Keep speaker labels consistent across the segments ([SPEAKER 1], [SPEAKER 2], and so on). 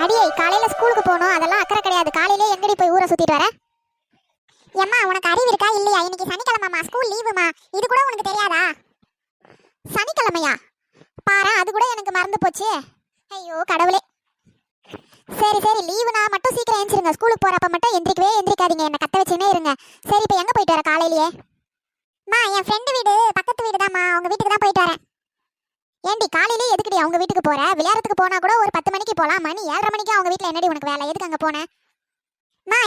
[SPEAKER 1] அடியே காலையில ஸ்கூலுக்கு போகணும், அதெல்லாம் அக்கறை கிடையாது. காலையிலே எங்கடி போய் ஊரை சுத்திட்டு வர? ஏம்மா உனக்கு அறிவு இருக்கா இல்லையா? இன்னைக்கு சனிக்கிழமைமா, ஸ்கூல் லீவுமா. இது கூட உனக்கு தெரியாதா? சனிக்கிழமையா? பாரு, அது கூட எனக்கு மறந்து போச்சு. ஐயோ கடவுளே. சரி சரி, லீவுனா மட்டும் சீக்கிரம் எந்திரிங்க. ஸ்கூலுக்கு போறப்ப மட்டும் எந்திரிக்கவே எந்திரிக்காதீங்க, என்ன கத்த வச்சுனே இருங்க. சரி, இப்போ எங்க போயிட்டு வர காலையிலேயே? என் ஃப்ரெண்டு வீடு பக்கத்து வீடு தான்மா, அவங்க வீட்டுக்கு தான் போயிட்டு வரேன். ஏண்டி காலையிலே எதுக்குடி அவங்க வீட்டுக்கு போற? விளையாடுறதுக்கு போனா கூட ஒரு 10 மணிக்கு போலாம். மணி 7:30 மணிக்கு அவங்க வீட்டுல என்னடி உனக்கு வேலை? எதுக்கு அங்க போன?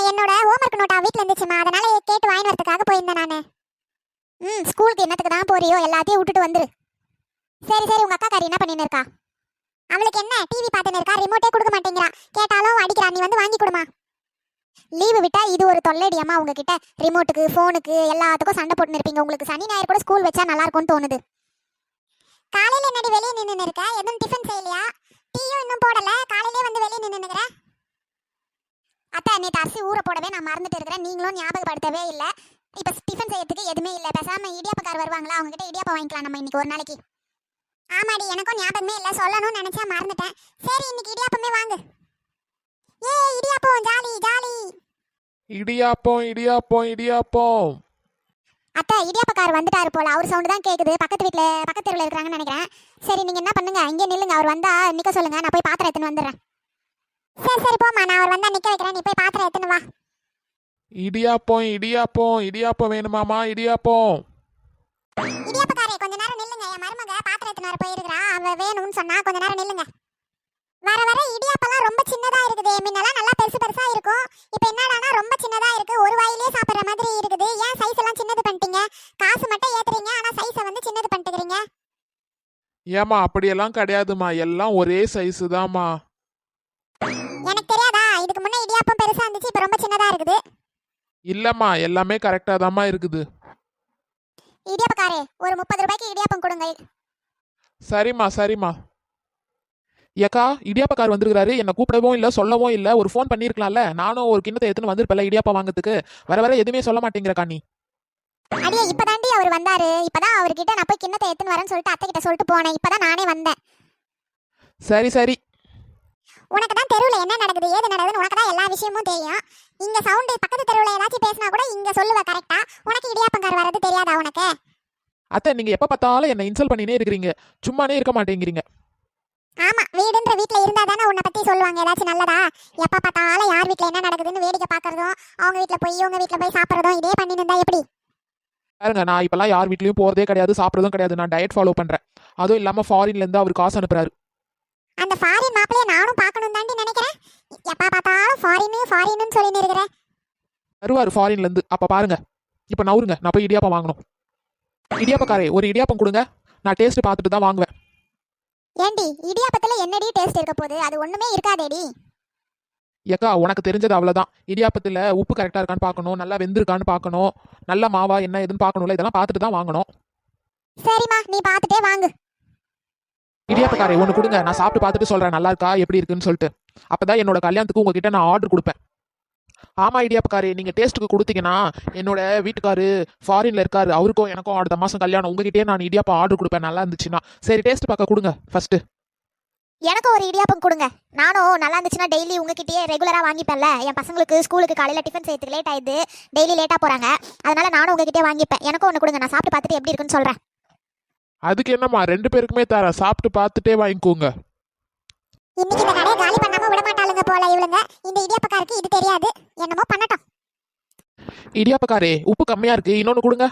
[SPEAKER 1] என்னோட ஹோம்ஒர்க் நோட்டா வீட்டுல இருந்துச்சுமா, அதனால கேட்டு வாங்கி வரதுக்காக போயிருந்தேன் நானு. ஸ்கூலுக்கு என்னத்துக்கு தான் போறியோ எல்லாத்தையும் விட்டுட்டு வந்துரு. சரி சரி, உங்க அக்கா காரி என்ன பண்ணின்னு இருக்கா? அவளுக்கு என்ன, டிவி பார்த்துன்னு இருக்கா, ரிமோட்டே கொடுக்க மாட்டேங்கிறா. கேட்டாலும் அடிக்கிறா. நீ வந்து வாங்கி கொடுமா. லீவு விட்டா இது ஒரு தொல்லைடியம்மா உங்ககிட்ட. ரிமோட்டுக்கு ஃபோனுக்கு எல்லாத்துக்கும் சண்டை போட்டுன்னு இருப்பீங்க. உங்களுக்கு சனி ஞாயிறு கூட ஸ்கூல் வச்சா நல்லா இருக்கும்னு தோணுது. காலையில என்னடி வெளியே நின்று இருக்க? எதுவும் டிஃபன் செய்யலையா? டீயும் இன்னும் போடல, காலையிலே வந்து வெளியே நின்னுக்கிற. அத்தை, நேற்று அரிசி ஊற போடவே நான் மறந்துட்டு இருக்கிறேன். நீங்களும் ஞாபகப்படுத்தவே இல்லை. இப்போ டிஃபன் செய்யறதுக்கு எதுவுமே இல்லை. பேசாம இடியாப்பக்கார் வருவாங்களா, அவங்க கிட்ட இடியாப்பம் வாங்கிக்கலாம் நம்ம இன்னைக்கு ஒரு நாளைக்கு. ஆமாடி, எனக்கும் ஞாபகமே இல்லை, சொல்லணும்னு நினைச்சா மறந்துட்டேன். சரி, இன்னைக்கு இடியாப்பமே வாங்கு. ஏ இடியாப்பம், ஜாலி ஜாலி.
[SPEAKER 2] இடியாப்பம் இடியாப்பம் இடியாப்பம்.
[SPEAKER 1] அத்தை, இடியாப்பக்கார் வந்துட்டாரு போல. அவர் சவுண்டு தான் கேக்குது. பக்கத்து தெருவில் இருக்கிறாங்கன்னு நினைக்கிறேன். சரி, நீங்க என்ன பண்ணுங்க, இங்கே நில்லுங்க. அவர் வந்தா நிக்க சொல்லுங்க, நான் போய் பாத்திரம் எடுத்துன்னு வந்துடுறேன். சரி சரி போமா, நான் அவர் வந்தா நிக்க வைக்கிறேன். நீ போய் பாத்திரம் எடுத்துன்னு வா.
[SPEAKER 2] இடியாப்பம் இடியாப்பம் இடியாப்பம் வேணுமாமா? இடியாப்பம்.
[SPEAKER 1] இடியாப்பக்காரே, கொஞ்ச நேரம் நில்லுங்க. என் மருமக பாத்திரம் எடுத்துன்னு வர போயிருக்கிறா. அவ வேணும்னு சொன்னா கொஞ்ச நேரம் நில்லுங்க. வர வர இடியாப்பெல்லாம் ரொம்ப சின்னதா இருக்குது. முன்னெல்லாம் நல்லா பெருசு பெருசா இருக்கும். இப்போ என்னடானா ரொம்ப சின்னதா இருக்கு. ஒரு வாயிலே சாப்பிடுற மாதிரி இருக்குது. ஏன் சைஸ் எல்லாம் சின்னது பண்ணிட்டீங்க? காசு மட்டும் ஏத்துறீங்க, ஆனா சைஸை வந்து சின்னது பண்ணிட்டுக்கிறீங்க.
[SPEAKER 2] ஏமா அப்படியெல்லாம் கிடையாதுமா, எல்லாம் ஒரே சைஸு தாம்மா.
[SPEAKER 1] எனக்கு தெரியாதா? இதுக்கு முன்ன இடியாப்பம் பெருசா இருந்துச்சு, இப்போ ரொம்ப சின்னதா இருக்குது.
[SPEAKER 2] இல்லம்மா, எல்லாமே கரெக்டா தாம்மா இருக்குது.
[SPEAKER 1] இடியாப்பக்காரே, ஒரு 30 ரூபாய்க்கு இடியாப்பம் கொடுங்க.
[SPEAKER 2] சரிம்மா சரிம்மா. ஏக்கா, இடியாப்பக்கார் வந்திருக்காரு. என்ன கூப்பிடவும் இல்லை, சொல்லவும் இல்லை. ஒரு ஃபோன் பண்ணியிருக்கலாம்ல. நானும் ஒரு கிண்ணத்தை எடுத்துன்னு வந்திருப்பேன்ல இடியாப்பம் வாங்கிறதுக்கு. வர வர எதுவுமே சொல்ல மாட்டேங்கிறக்கா நீ.
[SPEAKER 1] அடியே, இப்பதாண்டி அவர் வந்தாரு. இப்பதான் அவர்கிட்ட நான் போய் கிண்ணத்தை எடுத்துன்னு வரேன்னு சொல்லிட்டு அத்தை கிட்ட சொல்லிட்டு போனேன். இப்பதான் நானே வந்தேன்.
[SPEAKER 2] சரி சரி.
[SPEAKER 1] உனக்கு தான் தெருவில் என்ன நடக்குது ஏது நடக்குதுன்னு உனக்கு தான் எல்லா விஷயமும் தெரியும். இங்க சவுண்டு பக்கத்து தெருவில் ஏதாச்சும் பேசினா கூட இங்க சொல்லுவ கரெக்டா. உனக்கு இடியாப்பங்கார் வர்றது தெரியாதா உனக்கு?
[SPEAKER 2] அத்தை, நீங்க எப்ப பார்த்தாலும் என்ன இன்சல்ட் பண்ணினே இருக்கிறீங்க, சும்மானே இருக்க மாட்டேங்கிறீங்க.
[SPEAKER 1] ஆமா, வீடுன்ற வீட்ல இருந்தா தானே உன்னை பத்தி சொல்லுவாங்க ஏதாச்சும் நல்லதா. எப்ப பார்த்தாலும் யார் வீட்ல என்ன நடக்குதுன்னு வேடிக்கை பார்க்கறதும், அவங்க வீட்ல போய் இவங்க வீட்ல போய் சாப்பிட்றதும் இதே பண்ணிட்டு இருந்தா எப்படி?
[SPEAKER 2] பாருங்க, நான் இப்பெல்லாம் யார் வீட்லயும் போறதே கிடையாது, சாப்பிட்றதும் கிடையாது. நான் டயட் ஃபாலோ பண்றேன். அதுவும் இல்லாம ஃபாரின்ல இருந்து அவர் காசு அனுப்புறாரு.
[SPEAKER 1] அந்த ஃபாரின் மாப்பிளைய நானும் பார்க்கணும் தாண்டி நினைக்கிறேன். எப்ப பார்த்தாலும் ஃபாரின்னு சொல்லி இருக்கிறேன்.
[SPEAKER 2] வருவாரு ஃபாரின்ல இருந்து, அப்ப பாருங்க. இப்ப நவுருங்க, நான் போய் இடியாப்பம் வாங்கணும். இடியாப்பக்காரே, ஒரு இடியாப்பம் கொடுங்க. நான் டேஸ்ட் பார்த்துட்டு தான் வாங்குவேன்.
[SPEAKER 1] ஏண்டி, இடியாப்பத்துல என்னடி டேஸ்ட் இருக்க போகுது? அது ஒண்ணுமே இருக்காதேடி.
[SPEAKER 2] ஏக்கா, உனக்கு தெரிஞ்சது அவ்வளவுதான். இடியாப்பத்துல உப்பு கரெக்டா இருக்கான்னு பார்க்கணும், நல்லா வெந்திருக்கான்னு பார்க்கணும், நல்ல மாவா என்ன எதுன்னு பார்க்கணும்ல. இதெல்லாம் பார்த்துட்டு தான் வாங்கணும்.
[SPEAKER 1] சரிம்மா, நீ பார்த்துட்டே வாங்கு.
[SPEAKER 2] இடியாப்பக்காரே, ஒன்று கொடுங்க. நான் சாப்பிட்டு பார்த்துட்டு சொல்றேன் நல்லா இருக்கா எப்படி இருக்குன்னு சொல்லிட்டு. அப்பதான் என்னோட கல்யாணத்துக்கு உங்ககிட்ட நான் ஆர்டர் கொடுப்பேன். ஆமா இடியாப்பக்காரே, நீங்க டேஸ்ட்டுக்கு கொடுத்தீங்கன்னா என்னோட வீட்டுக்காரு ஃபாரின்ல இருக்காரு. அவருக்கும் எனக்கும் அடுத்த மாசம் கல்யாணம். உங்ககிட்டயே நான் இடியாப்பம் ஆர்டர் கொடுப்பேன் நல்லா இருந்துச்சுன்னா. சரி, டேஸ்ட் பார்க்க கொடுங்க ஃபர்ஸ்ட்.
[SPEAKER 1] எனக்கு ஒரு இடியாப்பம் கொடுங்க. நானும் நல்லா இருந்துச்சுன்னா டெய்லி உங்ககிட்டயே ரெகுலரா வாங்கிப்பேன்ல. என் பசங்களுக்கு ஸ்கூலுக்கு காலையில டிஃபன் செய்யறதுக்கு லேட் ஆயிடுது, டெய்லி லேட்டா போறாங்க. அதனால நானும் உங்ககிட்டயே வாங்கிப்பேன். எனக்கும் ஒன்று கொடுங்க, நான் சாப்பிட்டு பார்த்துட்டு எப்படி இருக்குன்னு சொல்றேன்.
[SPEAKER 2] அதுக்கு என்னம்மா, 2 பேருக்குமே தரேன். சாப்பிட்டு பார்த்துட்டே வாங்கிக்கோங்க.
[SPEAKER 1] இன்னைக்கு இந்த கடையை காலி பண்ணாம விட மாட்டாளுங்க போல இவளுங்க. இந்த இடியாப்பக்காருக்கு இது தெரியாது, என்னமோ பண்ணட்டும்.
[SPEAKER 2] இடியாப்பக்காரே, உப்பு கம்மியா இருக்கு, இன்னொன்னு கொடுங்க.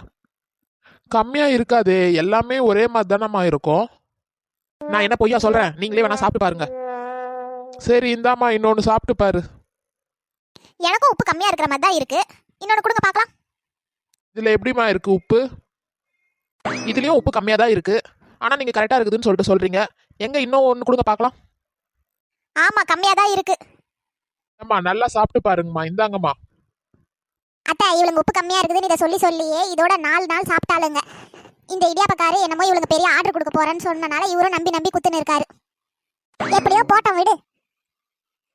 [SPEAKER 2] கம்மியா இருக்காது, எல்லாமே ஒரே மாதிரி தானம்மா இருக்கும். நான் என்ன பொய்யா சொல்றேன்? நீங்களே வேணா சாப்பிட்டு பாருங்க. சரி, இந்தாம்மா இன்னொன்னு சாப்பிட்டு பாரு.
[SPEAKER 1] எனக்கும் உப்பு கம்மியா இருக்கிற மாதிரி தான் இருக்கு. இன்னொன்னு கொடுங்க பார்க்கலாம்.
[SPEAKER 2] இதுல எப்படிமா இருக்கு உப்பு? இதுலயும் உப்பு கம்மியா தான் இருக்கு, ஆனா நீங்க கரெக்டா இருக்குதுன்னு சொல்லிட்டு சொல்றீங்க. எங்க இன்னும் ஒன்னு கொடுங்க பார்க்கலாம்.
[SPEAKER 1] ஆமா, கம்மியா தான் இருக்கு.
[SPEAKER 2] அம்மா நல்லா சாப்பிட்டு பாருங்கம்மா, இந்தாங்கம்மா.
[SPEAKER 1] அத்தை, இவளுங்க உப்பு கம்மியா இருக்குதுன்னு இதை சொல்லி சொல்லியே இதோட 4 நாள் சாப்பிட்டாளுங்க. இந்த இடியாப்பக்காரு என்னமோ இவளுங்க பெரிய ஆர்டர் கொடுக்க போறேன்னு சொன்னனால இவரும் நம்பி குத்துன்னு இருக்காரு. எப்படியோ போட்டோம் விடு.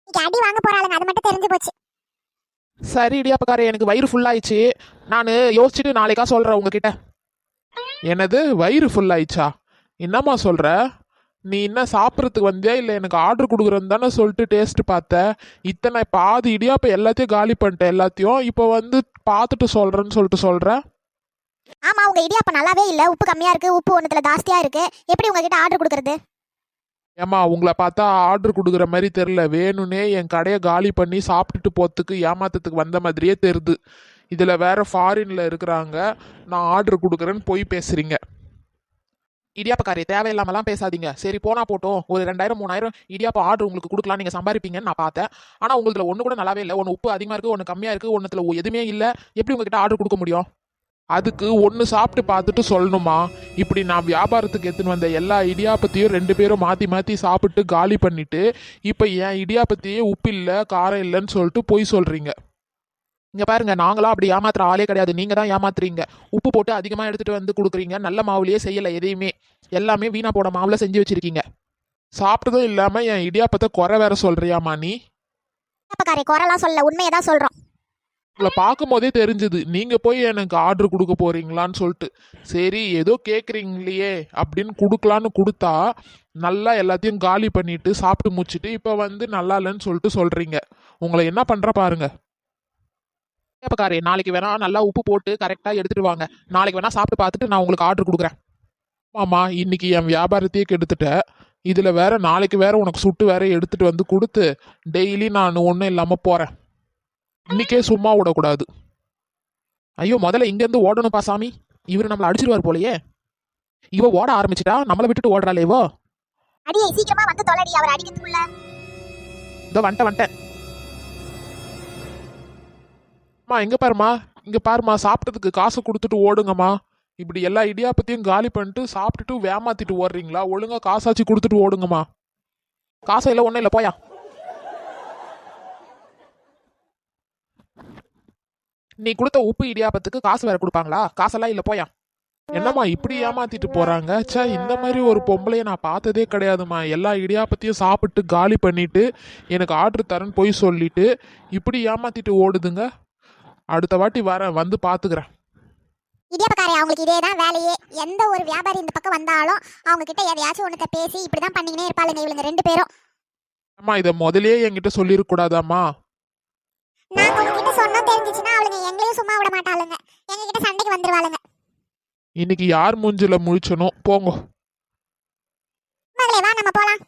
[SPEAKER 1] இன்னைக்கு அடி வாங்க போறாளுங்க, அது மட்டும் தெரிஞ்சு போச்சு.
[SPEAKER 2] சரி இடியாப்பக்காரே, எனக்கு வயிறு ஃபுல்லாயிடுச்சு. நான் யோசிச்சுட்டு நாளைக்கா சொல்றேன் உங்ககிட்ட. என்னது வயிறு ஃபுல்லாயிடுச்சா? என்னம்மா சொல்ற? நீ என்ன சாப்பிட்றதுக்கு வந்தியா இல்லை எனக்கு ஆர்டர் கொடுக்குறேன்னு தானே சொல்லிட்டு டேஸ்ட் பார்த்த. இத்தனை பாதி இடியாப்பம் எல்லாத்தையும் காலி பண்ணிட்டேன் எல்லாத்தையும். இப்போ வந்து பார்த்துட்டு சொல்கிறேன்னு சொல்லிட்டு சொல்கிறேன்.
[SPEAKER 1] ஆமா, உங்க இடியாப்பம் நல்லாவே இல்ல. உப்பு கம்மியா இருக்கு, உப்பு ஒண்ணுத்துல ஜாஸ்தியா இருக்கு. எப்படி உங்ககிட்ட ஆர்டர் கொடுக்கறது?
[SPEAKER 2] ஏம்மா உங்களை பார்த்தா ஆர்டர் கொடுக்குற மாதிரி தெரில. வேணும்னே என் கடையை காலி பண்ணி சாப்பிட்டுட்டு போகிறதுக்கு ஏமாத்தத்துக்கு வந்த மாதிரியே தெரியுது. இதில் வேற ஃபாரின்ல இருக்கிறாங்க, நான் ஆர்டர் கொடுக்குறேன்னு போய் பேசுறீங்க. இடியாப்பக்காரி தேவையில்லாமலாம் பேசாதீங்க. சரி போனா போட்டோம், ஒரு 2000 3000 இடியாப்ப ஆர்டர் உங்களுக்கு கொடுக்கலாம், நீங்கள் சம்பாதிப்பீங்கன்னு நான் பார்த்தேன். ஆனால் உங்களுதுல ஒன்று கூட நல்லாவே இல்லை. ஒன்று உப்பு அதிகமாக இருக்குது, ஒன்று கம்மியாக இருக்குது, ஒன்றுத்துல எதுவுமே இல்லை. எப்படி உங்ககிட்ட ஆர்டர் கொடுக்க முடியும்? அதுக்கு ஒன்று சாப்பிட்டு பார்த்துட்டு சொல்லணுமா? இப்படி நான் வியாபாரத்துக்கு எடுத்துன்னு வந்த எல்லா இடியாப்பத்தையும் 2 பேரும் மாற்றி மாற்றி சாப்பிட்டு காலி பண்ணிட்டு இப்போ என் இடியாப்பத்தையே உப்பு இல்லை காரம் இல்லைன்னு சொல்லிட்டு பொய் சொல்கிறீங்க. இங்கே பாருங்க, நாங்களாம் அப்படி ஏமாத்துற ஆளே கிடையாது, நீங்கள் தான் ஏமாத்துறீங்க. உப்பு போட்டு அதிகமாக எடுத்துகிட்டு வந்து கொடுக்குறீங்க. நல்ல மாவுலேயே செய்யலை எதையுமே, எல்லாமே வீணா போட மாவில் செஞ்சு வச்சுருக்கீங்க. சாப்பிட்டதும் இல்லாமல் என் இடியாப்பத்தை குறை வேற சொல்கிறியாமா நீ?
[SPEAKER 1] இடியாப்பக்காரி குறைலாம் சொல்ல, உண்மையை தான் சொல்றோம்.
[SPEAKER 2] உங்களை பார்க்கும் போதே தெரிஞ்சுது நீங்கள் போய் எனக்கு ஆர்டர் கொடுக்க போறீங்களான்னு சொல்லிட்டு. சரி ஏதோ கேட்குறீங்களே அப்படின்னு கொடுக்கலான்னு கொடுத்தா நல்லா எல்லாத்தையும் காலி பண்ணிட்டு சாப்பிட்டு முடிச்சுட்டு இப்போ வந்து நல்லா இல்லைன்னு சொல்லிட்டு சொல்கிறீங்க. உங்களை என்ன பண்ணுற பாருங்க. ஏப்பக்காரே, நாளைக்கு வேணா நல்லா உப்பு போட்டு கரெக்டாக எடுத்துட்டு வாங்க. நாளைக்கு வேணா சாப்பிட்டு பார்த்துட்டு நான் உங்களுக்கு ஆர்டர் கொடுக்குறேன். ஆமா, இன்னைக்கு என் வியாபாரத்தையே கெடுத்துட்ட. இதில் வேற நாளைக்கு வேற உனக்கு சுட்டு வேற எடுத்துட்டு வந்து கொடுத்து டெய்லி நான் ஒன்றும் இல்லாமல் போகிறேன். இன்னைக்கே சும்மா விடக்கூடாது. ஐயோ, முதல்ல இங்கேருந்து ஓடணும்ப்பா சாமி. இவர் நம்மளை அடிச்சிருவார் போலயே. இவ ஓட ஆரம்பிச்சிட்டா, நம்மளை விட்டுட்டு ஓடுறாளே இவோ.
[SPEAKER 1] அடியே சீக்கிரமா வந்து தொலைடி, அவர் அடிக்கிறதுக்குள்ள.
[SPEAKER 2] இதோ வந்துட்டேன். அம்மா இங்க பாருமா, இங்க பாருமா, சாப்பிட்டதுக்கு காசு கொடுத்துட்டு ஓடுங்கம்மா. இப்படி எல்லா இடியாப்பத்தையும் காலி பண்ணிட்டு சாப்பிட்டுட்டு வேமாத்திட்டு ஓடுறீங்களா? ஒழுங்கா காசாச்சு கொடுத்துட்டு ஓடுங்கம்மா. காசு இல்லை ஒன்றும் இல்லை, போயா. நீ கொடுத்த உப்பு இடியாப்பத்துக்கு காசு வேற கொடுப்பாங்களா? காசெல்லாம் இல்லை, போயா. என்னம்மா இப்படி ஏமாத்திட்டு போறாங்க? ச்சே, இந்த மாதிரி ஒரு பொம்பளைய நான் பார்த்ததே கிடையாதுமா. எல்லா இடியாப்பத்தையும் சாப்பிட்டு காலி பண்ணிட்டு எனக்கு ஆர்டர் தரேன்னு போய் சொல்லிட்டு இப்படி ஏமாத்திட்டு ஓடுதுங்க. அடுத்த வாட்டி வரேன், வந்து பாத்துக்கிறேன்.
[SPEAKER 1] இடியாப்பக்காரி அவங்களுக்கு இதே தான் வேலையே. எந்த ஒரு வியாபாரி இந்த பக்கம் வந்தாலும் அவங்க கிட்ட எதையாச்சும் ஒன்றத்தை பேசி இப்படிதான் பண்ணிக்கினே இருப்பாளுங்க இவளுங்க 2 பேரும்.
[SPEAKER 2] அம்மா இதை முதலே என்கிட்ட சொல்லிருக்க கூடாதாம்மா?
[SPEAKER 1] நாங்க உங்ககிட்ட சொன்னா தெரிஞ்சிச்சுன்னா அவளுங்க எங்களையும் சும்மா விட மாட்டாளுங்க, எங்க கிட்ட சண்டைக்கு வந்துருவாளுங்க.
[SPEAKER 2] இன்னைக்கு யார் மூஞ்சில முழிச்சனோ போங்க.
[SPEAKER 1] மகளே வா, நம்ம போலாம்.